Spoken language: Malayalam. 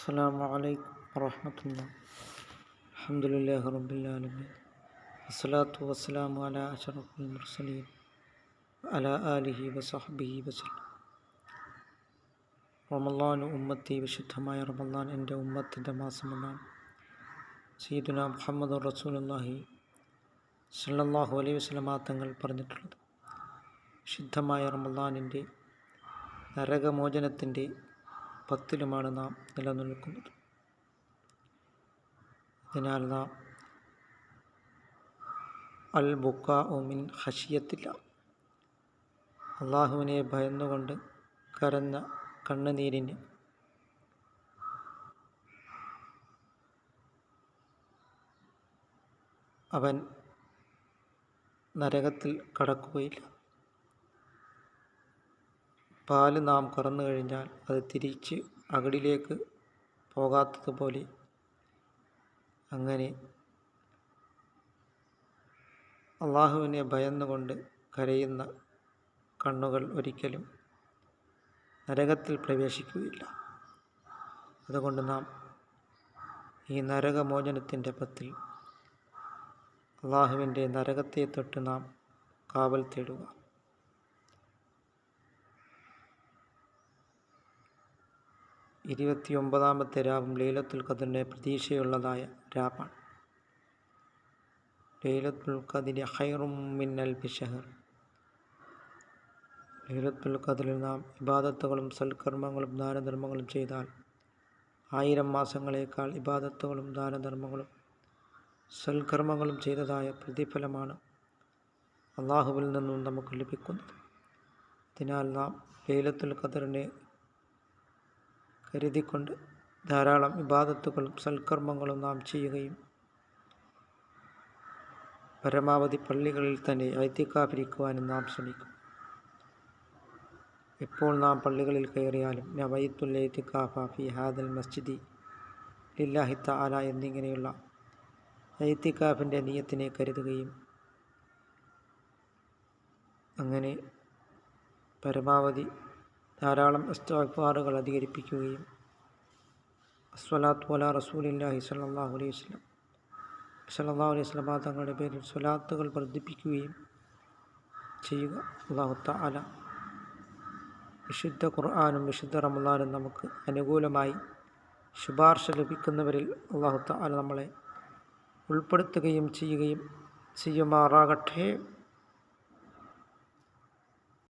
അസ്സലാമു അലൈക്കും വറഹ്മത്തുള്ളാഹി. അൽഹംദുലില്ലാഹി റബ്ബിൽ ആലമീൻ. വസ്സലാത്തു വസ്സലാമു അലാ അഷ്റഫിൽ മുർസലീൻ അലാ ആലിഹി വസഹ്ബിഹി വസല്ലം. റമളാനു ഉമ്മത്തി, വിശുദ്ധമായ റമളാൻ എൻ്റെ ഉമ്മത്തിൻ്റെ മാസമെന്നാണ് സയ്യിദുനാ മുഹമ്മദുർ റസൂലുള്ളാഹി സ്വല്ലല്ലാഹു അലൈഹി വസല്ലം തങ്ങൾ പറഞ്ഞിട്ടുള്ളത്. വിശുദ്ധമായ റമളാനിൻ്റെ നരകമോചനത്തിൻ്റെ 10ലുമാണ് നാം നിലനിൽക്കുന്നത്. അതിനാൽ നാം അൽ ബുക്കാഉ മിൻ ഖശിയത്തില്ലാ, അള്ളാഹുവിനെ ഭയന്നുകൊണ്ട് കരഞ്ഞ കണ്ണുനീരിന് അവൻ നരകത്തിൽ കടക്കുകയില്ല. പാല് നാം കറന്നു കഴിഞ്ഞാൽ അത് തിരിച്ച് അകടിലേക്ക് പോകാത്തതുപോലെ അങ്ങനെ അള്ളാഹുവിനെ ഭയന്നുകൊണ്ട് കരയുന്ന കണ്ണുകൾ ഒരിക്കലും നരകത്തിൽ പ്രവേശിക്കുകയില്ല. അതുകൊണ്ട് നാം ഈ നരകമോചനത്തിൻ്റെ 10ൽ അള്ളാഹുവിൻ്റെ നരകത്തെ തൊട്ട് നാം കാവൽ തേടുക. 29ാമത്തെ രാവും ലൈലത്തുൽ ഖദ്റിൻ്റെ പ്രതീക്ഷയുള്ളതായ രാവാണ്. ലൈലത്തുൽ ഖദ്രി ഖൈറും മിൻ അൽഫി ശഹർ. ലൈലത്തുൽ ഖദ്റിൽ നാം ഇബാദത്തുകളും സൽക്കർമ്മങ്ങളും ദാനധർമ്മങ്ങളും ചെയ്താൽ 1000 മാസങ്ങളേക്കാൾ ഇബാദത്തുകളും ദാനധർമ്മങ്ങളും സൽക്കർമ്മങ്ങളും ചെയ്തതായ പ്രതിഫലമാണ് അള്ളാഹുവിൽ നിന്നും നമുക്ക് ലഭിക്കുന്നത്. അതിനാൽ നാം ലൈലത്തുൽ ഖദ്റിനെ കരുതിക്കൊണ്ട് ധാരാളം ഇബാദത്തുകളും സൽക്കർമ്മങ്ങളും നാം ചെയ്യുകയും പരമാവധി പള്ളികളിൽ തന്നെ ഇഅ്തികാഫിരിക്കുവാനും നാം ശ്രമിക്കും. എപ്പോൾ നാം പള്ളികളിൽ കയറിയാലും നവൈത്തുൽ ഇഅ്തികാഫ ഫി ഹാദൽ മസ്ജിദി ലില്ലാഹി തആല എന്നിങ്ങനെയുള്ള ഇഅ്തികാഫിൻ്റെ നിയത്തിനെ കരുതുകയും അങ്ങനെ പരമാവധി ധാരാളം ഇസ്തിഗ്ഫാറുകൾ അധികരിപ്പിക്കുകയും അസ്സലാത്തു അലാ റസൂലില്ലാഹി സ്വല്ലല്ലാഹു അലൈഹി വസല്ലം തങ്ങളുടെ പേരിൽ സ്വലാത്തുകൾ വർദ്ധിപ്പിക്കുകയും ചെയ്യുക. അല്ലാഹു തആല വിശുദ്ധ ഖുർആനും വിശുദ്ധ റമളാനും നമുക്ക് അനുകൂലമായി ശുപാർശ ലഭിക്കുന്നവരിൽ അല്ലാഹു തആല നമ്മളെ ഉൾപ്പെടുത്തുകയും ചെയ്യുമാറാകട്ടെ.